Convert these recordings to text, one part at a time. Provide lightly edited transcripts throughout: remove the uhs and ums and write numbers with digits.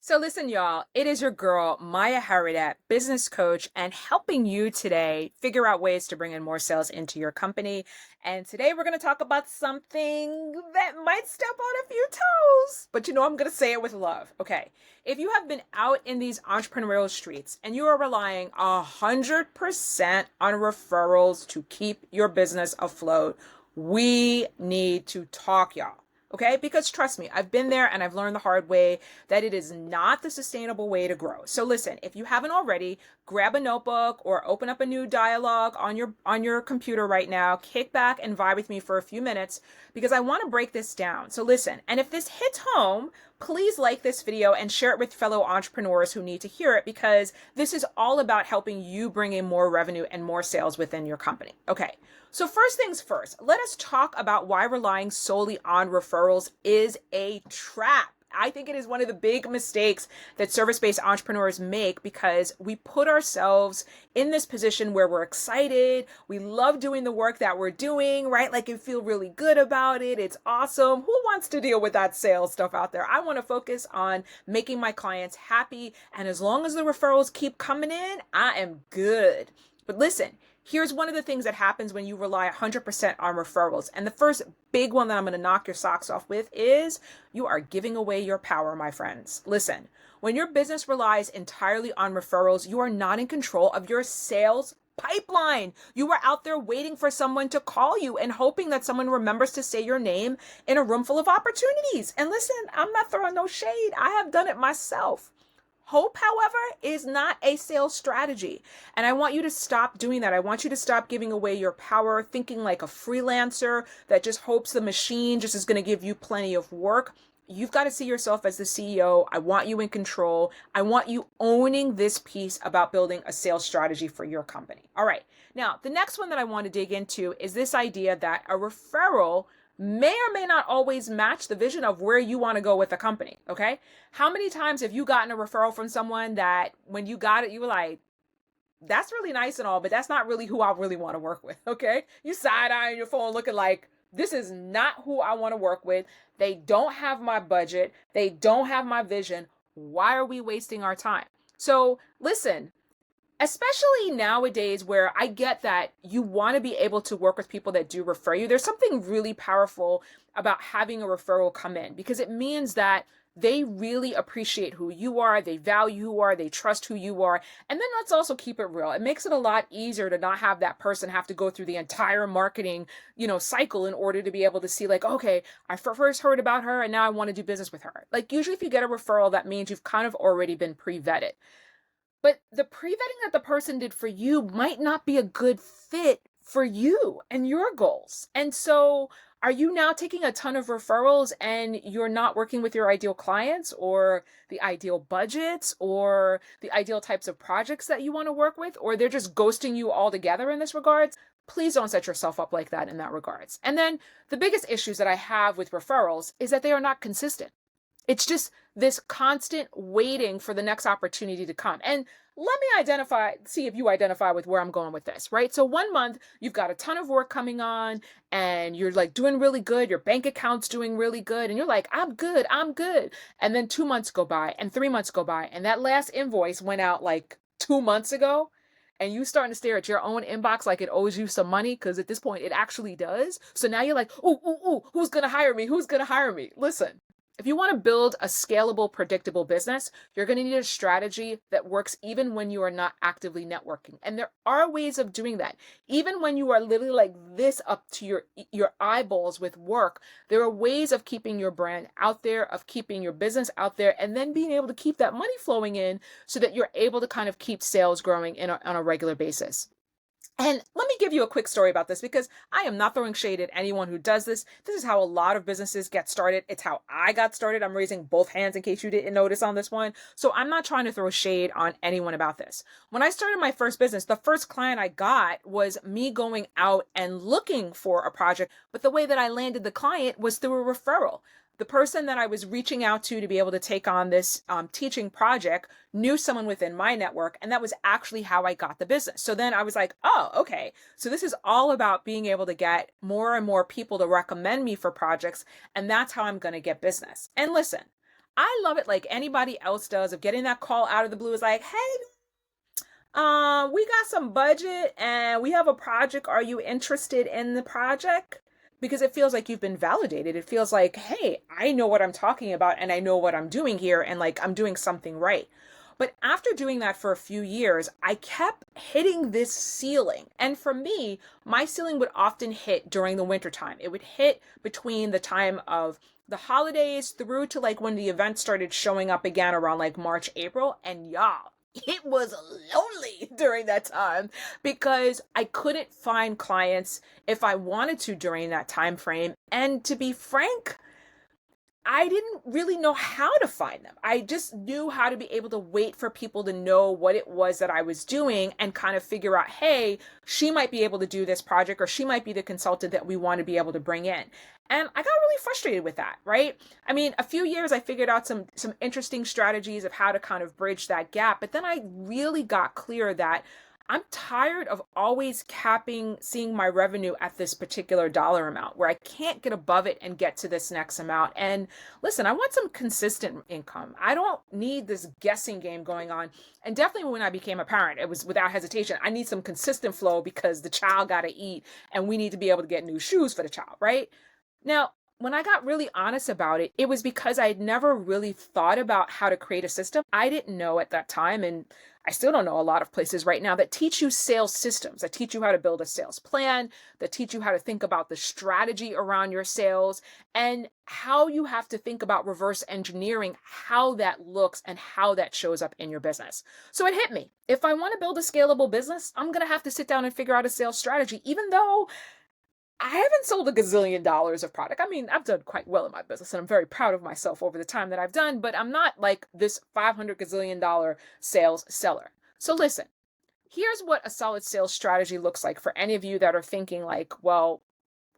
So listen, y'all, it is your girl, Maya Haridat, business coach, and helping you today figure out ways to bring in more sales into your company. And today we're going to talk about something that might step on a few toes, but I'm going to say it with love. Okay. If you have been out in these entrepreneurial streets and you are relying 100% on referrals to keep your business afloat, we need to talk, y'all. Okay, because trust me, I've been there and I've learned the hard way that it is not the sustainable way to grow. So listen, if you haven't already, grab a notebook or open up a new dialogue on your computer right now, kick back and vibe with me for a few minutes because I want to break this down. So listen, and if this hits home, please like this video and share it with fellow entrepreneurs who need to hear it because this is all about helping you bring in more revenue and more sales within your company. Okay. So first things first, let us talk about why relying solely on referrals is a trap. I think it is one of the big mistakes that service-based entrepreneurs make because we put ourselves in this position where we're excited. We love doing the work that we're doing, right? Like you feel really good about it. It's awesome. Who wants to deal with that sales stuff out there? I want to focus on making my clients happy. And as long as the referrals keep coming in, I am good. But listen, here's one of the things that happens when you rely 100% on referrals. And the first big one that I'm going to knock your socks off with is you are giving away your power, my friends. Listen, when your business relies entirely on referrals, you are not in control of your sales pipeline. You are out there waiting for someone to call you and hoping that someone remembers to say your name in a room full of opportunities. And listen, I'm not throwing no shade. I have done it myself. Hope, however, is not a sales strategy. And I want you to stop doing that. I want you to stop giving away your power, thinking like a freelancer that just hopes the machine just is going to give you plenty of work. You've got to see yourself as the CEO. I want you in control. I want you owning this piece about building a sales strategy for your company. All right. Now, the next one that I want to dig into is this idea that a referral may or may not always match the vision of where you want to go with the company. Okay. How many times have you gotten a referral from someone that when you got it, you were like, that's really nice and all, but that's not really who I really want to work with. Okay. You side eyeing your phone looking like, this is not who I want to work with. They don't have my budget. They don't have my vision. Why are we wasting our time? So listen, especially nowadays where I get that you want to be able to work with people that do refer you. There's something really powerful about having a referral come in because it means that they really appreciate who you are, they value who you are, they trust who you are. And then let's also keep it real. It makes it a lot easier to not have that person have to go through the entire marketing, cycle in order to be able to see like, okay, I first heard about her and now I want to do business with her. Like usually if you get a referral, that means you've kind of already been pre-vetted. But the pre-vetting that the person did for you might not be a good fit for you and your goals. And so are you now taking a ton of referrals and you're not working with your ideal clients or the ideal budgets or the ideal types of projects that you want to work with, or they're just ghosting you altogether in this regards? Please don't set yourself up like that in that regards. And then the biggest issues that I have with referrals is that they are not consistent. It's just this constant waiting for the next opportunity to come. And let me see if you identify with where I'm going with this, right? So 1 month, you've got a ton of work coming on and you're like doing really good. Your bank account's doing really good. And you're like, I'm good, I'm good. And then 2 months go by and 3 months go by. And that last invoice went out like 2 months ago. And you starting to stare at your own inbox like it owes you some money because at this point it actually does. So now you're like, ooh, who's going to hire me? Who's going to hire me? Listen, if you want to build a scalable, predictable business, you're going to need a strategy that works even when you are not actively networking. And there are ways of doing that. Even when you are literally like this up to your eyeballs with work, there are ways of keeping your brand out there, of keeping your business out there, and then being able to keep that money flowing in so that you're able to kind of keep sales growing on a regular basis. And let me give you a quick story about this because I am not throwing shade at anyone who does this. This is how a lot of businesses get started. It's how I got started. I'm raising both hands in case you didn't notice on this one. So I'm not trying to throw shade on anyone about this. When I started my first business, the first client I got was me going out and looking for a project. But the way that I landed the client was through a referral. The person that I was reaching out to be able to take on this teaching project knew someone within my network, and that was actually how I got the business. So then I was like, oh, okay. So this is all about being able to get more and more people to recommend me for projects, and that's how I'm going to get business. And listen, I love it like anybody else does of getting that call out of the blue is like, hey, we got some budget and we have a project. Are you interested in the project? Because it feels like you've been validated. It feels like, hey, I know what I'm talking about and I know what I'm doing here and like I'm doing something right. But after doing that for a few years, I kept hitting this ceiling. And for me, my ceiling would often hit during the wintertime. It would hit between the time of the holidays through to like when the events started showing up again around like March, April. And y'all, it was lonely during that time because I couldn't find clients if I wanted to during that time frame. And to be frank, I didn't really know how to find them. I just knew how to be able to wait for people to know what it was that I was doing and kind of figure out, hey, she might be able to do this project or she might be the consultant that we want to be able to bring in. And I got really frustrated with that, right? I mean, a few years I figured out some interesting strategies of how to kind of bridge that gap, but then I really got clear that I'm tired of always capping seeing my revenue at this particular dollar amount where I can't get above it and get to this next amount. And listen, I want some consistent income. I don't need this guessing game going on. And definitely when I became a parent, it was without hesitation. I need some consistent flow because the child got to eat and we need to be able to get new shoes for the child, right? Now, when I got really honest about it, it was because I had never really thought about how to create a system. I didn't know at that time, and I still don't know a lot of places right now that teach you sales systems, that teach you how to build a sales plan, that teach you how to think about the strategy around your sales, and how you have to think about reverse engineering how that looks and how that shows up in your business. So it hit me. If I want to build a scalable business, I'm going to have to sit down and figure out a sales strategy, even though I haven't sold a gazillion dollars of product. I mean, I've done quite well in my business and I'm very proud of myself over the time that I've done, but I'm not like this 500 gazillion dollar sales seller. So listen, here's what a solid sales strategy looks like for any of you that are thinking like, well,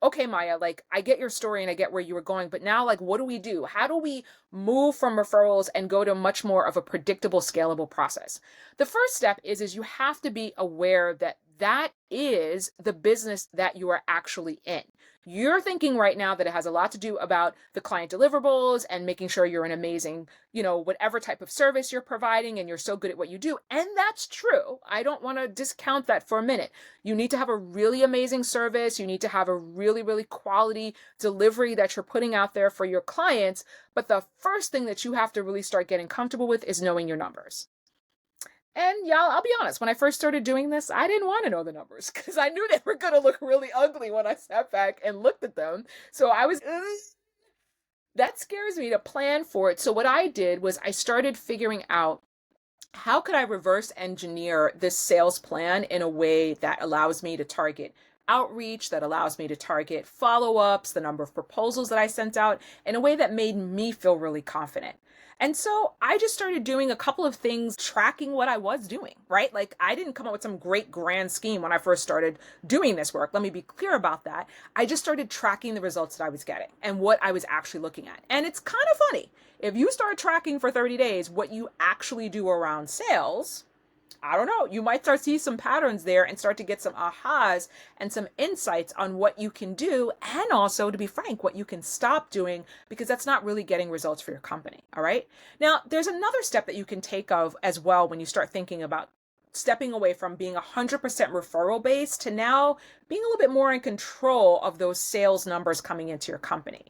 okay, Maya, like I get your story and I get where you were going, but now like what do we do? How do we move from referrals and go to much more of a predictable, scalable process? The first step is you have to be aware that that is the business that you are actually in. You're thinking right now that it has a lot to do about the client deliverables and making sure you're an amazing, whatever type of service you're providing and you're so good at what you do. And that's true. I don't want to discount that for a minute. You need to have a really amazing service. You need to have a really, really quality delivery that you're putting out there for your clients. But the first thing that you have to really start getting comfortable with is knowing your numbers. And y'all, I'll be honest, when I first started doing this, I didn't want to know the numbers because I knew they were going to look really ugly when I sat back and looked at them. So I was, that scares me to plan for it. So what I did was I started figuring out how could I reverse engineer this sales plan in a way that allows me to target outreach, that allows me to target follow-ups, the number of proposals that I sent out in a way that made me feel really confident. And so I just started doing a couple of things, tracking what I was doing, right? Like I didn't come up with some great grand scheme when I first started doing this work. Let me be clear about that. I just started tracking the results that I was getting and what I was actually looking at. And it's kind of funny. If you start tracking for 30 days what you actually do around sales, I don't know, you might start to see some patterns there and start to get some ahas and some insights on what you can do. And also, to be frank, what you can stop doing because that's not really getting results for your company. All right. Now, there's another step that you can take of as well when you start thinking about stepping away from being 100% referral based to now being a little bit more in control of those sales numbers coming into your company.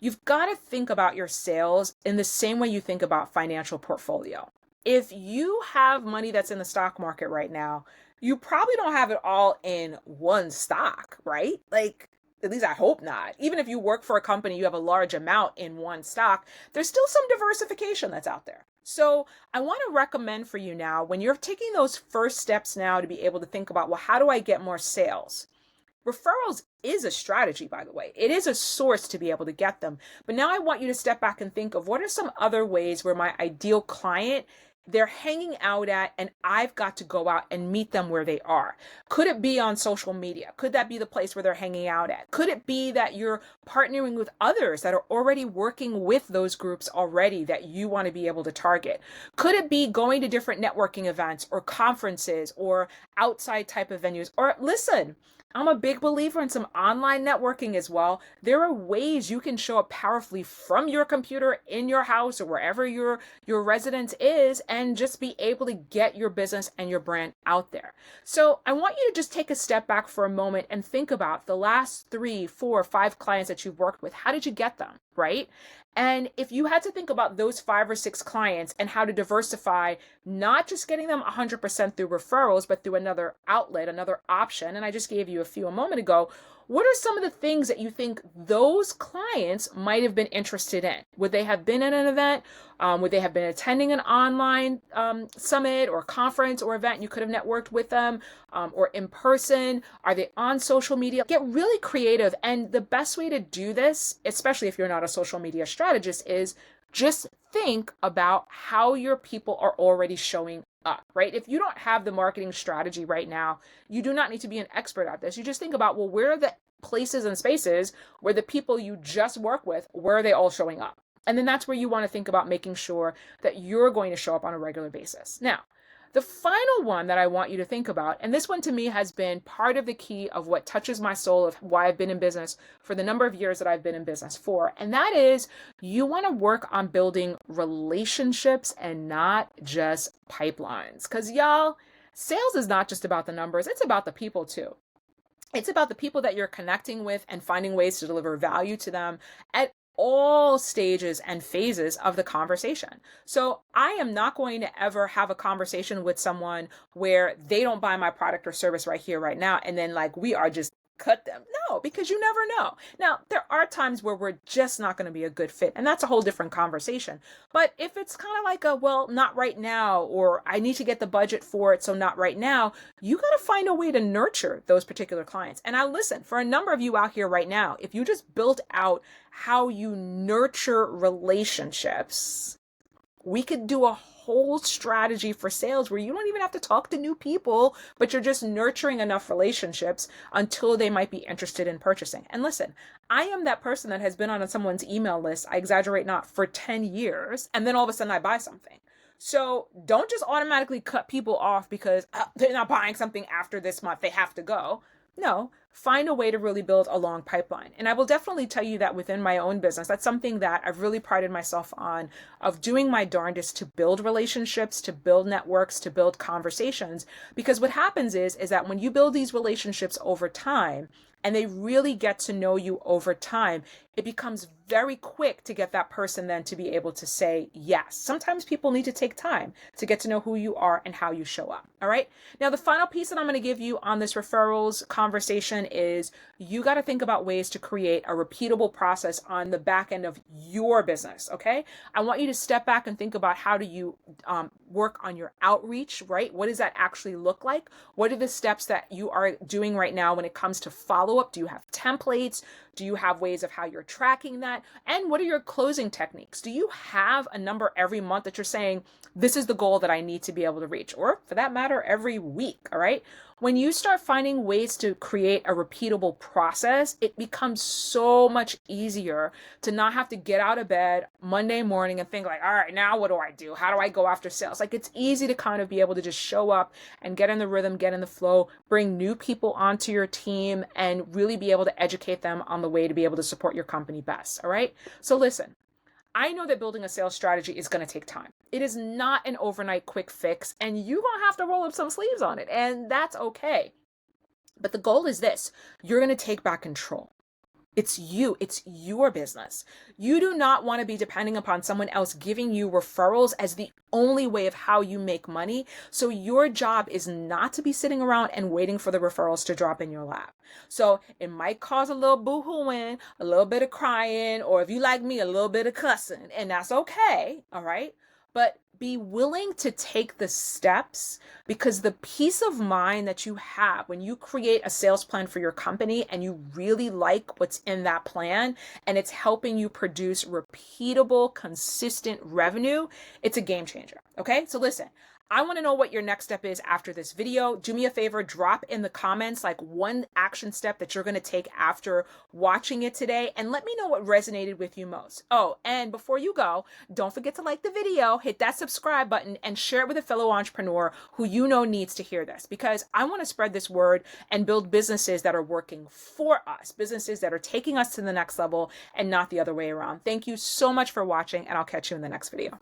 You've got to think about your sales in the same way you think about financial portfolio. If you have money that's in the stock market right now, you probably don't have it all in one stock, right? Like, at least I hope not. Even if you work for a company, you have a large amount in one stock, there's still some diversification that's out there. So I want to recommend for you now, when you're taking those first steps now to be able to think about, well, how do I get more sales? Referrals is a strategy, by the way. It is a source to be able to get them. But now I want you to step back and think of what are some other ways where my ideal client they're hanging out at and I've got to go out and meet them where they are. Could it be on social media? Could that be the place where they're hanging out at? Could it be that you're partnering with others that are already working with those groups already that you want to be able to target? Could it be going to different networking events or conferences or outside type of venues? Or listen, I'm a big believer in some online networking as well. There are ways you can show up powerfully from your computer in your house or wherever your residence is and just be able to get your business and your brand out there. So I want you to just take a step back for a moment and think about the last 3, 4, 5 clients that you've worked with. How did you get them, right? And if you had to think about those 5 or 6 clients and how to diversify, not just getting them 100% through referrals, but through another outlet, another option, and I just gave you a few a moment ago, what are some of the things that you think those clients might have been interested in? Would they have been at an event? Would they have been attending an online summit or conference or event? You could have networked with them or in person. Are they on social media? Get really creative. And the best way to do this, especially if you're not a social media strategist, is just think about how your people are already showing up, right? If you don't have the marketing strategy right now, you do not need to be an expert at this. You just think about, well, where are the places and spaces where the people you just work with, where are they all showing up? And then that's where you want to think about making sure that you're going to show up on a regular basis. Now, the final one that I want you to think about, and this one to me has been part of the key of what touches my soul of why I've been in business for the number of years that I've been in business for, and that is you want to work on building relationships and not just pipelines. Because y'all, sales is not just about the numbers, it's about the people too. It's about the people that you're connecting with and finding ways to deliver value to them at all stages and phases of the conversation. So I am not going to ever have a conversation with someone where they don't buy my product or service right here, right now, and then like we are just cut them. No, because you never know. Now, there are times where we're just not going to be a good fit, and that's a whole different conversation. But if it's kind of like a, well, not right now, or I need to get the budget for it, so not right now, you got to find a way to nurture those particular clients. And I listen, for a number of you out here right now, if you just built out how you nurture relationships, we could do a whole strategy for sales where you don't even have to talk to new people, but you're just nurturing enough relationships until they might be interested in purchasing. And listen, I am that person that has been on someone's email list, I exaggerate not, for 10 years, and then all of a sudden I buy something. So don't just automatically cut people off because they're not buying something after this month, they have to go. No, find a way to really build a long pipeline. And I will definitely tell you that within my own business, that's something that I've really prided myself on, of doing my darndest to build relationships, to build networks, to build conversations. Because what happens is that when you build these relationships over time, and they really get to know you over time, it becomes very quick to get that person then to be able to say yes. Sometimes people need to take time to get to know who you are and how you show up. All right. Now, the final piece that I'm going to give you on this referrals conversation is you got to think about ways to create a repeatable process on the back end of your business. Okay. I want you to step back and think about how do you work on your outreach, right? What does that actually look like? What are the steps that you are doing right now when it comes to follow-up? Do you have templates? Do you have ways of how you're tracking that? And what are your closing techniques? Do you have a number every month that you're saying, this is the goal that I need to be able to reach? Or for that matter, every week, all right? When you start finding ways to create a repeatable process, it becomes so much easier to not have to get out of bed Monday morning and think like, all right, now what do I do? How do I go after sales? Like, it's easy to kind of be able to just show up and get in the rhythm, get in the flow, bring new people onto your team, and really be able to educate them on the way to be able to support your company best. All right. So listen, I know that building a sales strategy is going to take time. It is not an overnight quick fix, and you're going to have to roll up some sleeves on it, and that's okay. But the goal is this: you're going to take back control. It's you. It's your business. You do not want to be depending upon someone else giving you referrals as the only way of how you make money. So your job is not to be sitting around and waiting for the referrals to drop in your lap. So it might cause a little boo-hooing, a little bit of crying, or if you like me, a little bit of cussing, and that's okay. All right. But be willing to take the steps, because the peace of mind that you have when you create a sales plan for your company and you really like what's in that plan and it's helping you produce repeatable, consistent revenue, it's a game changer. Okay. So listen, I want to know what your next step is after this video. Do me a favor, drop in the comments like one action step that you're going to take after watching it today, and let me know what resonated with you most. Oh, and before you go, don't forget to like the video, hit that subscribe button and share it with a fellow entrepreneur who you know needs to hear this, because I want to spread this word and build businesses that are working for us, businesses that are taking us to the next level and not the other way around. Thank you so much for watching, and I'll catch you in the next video.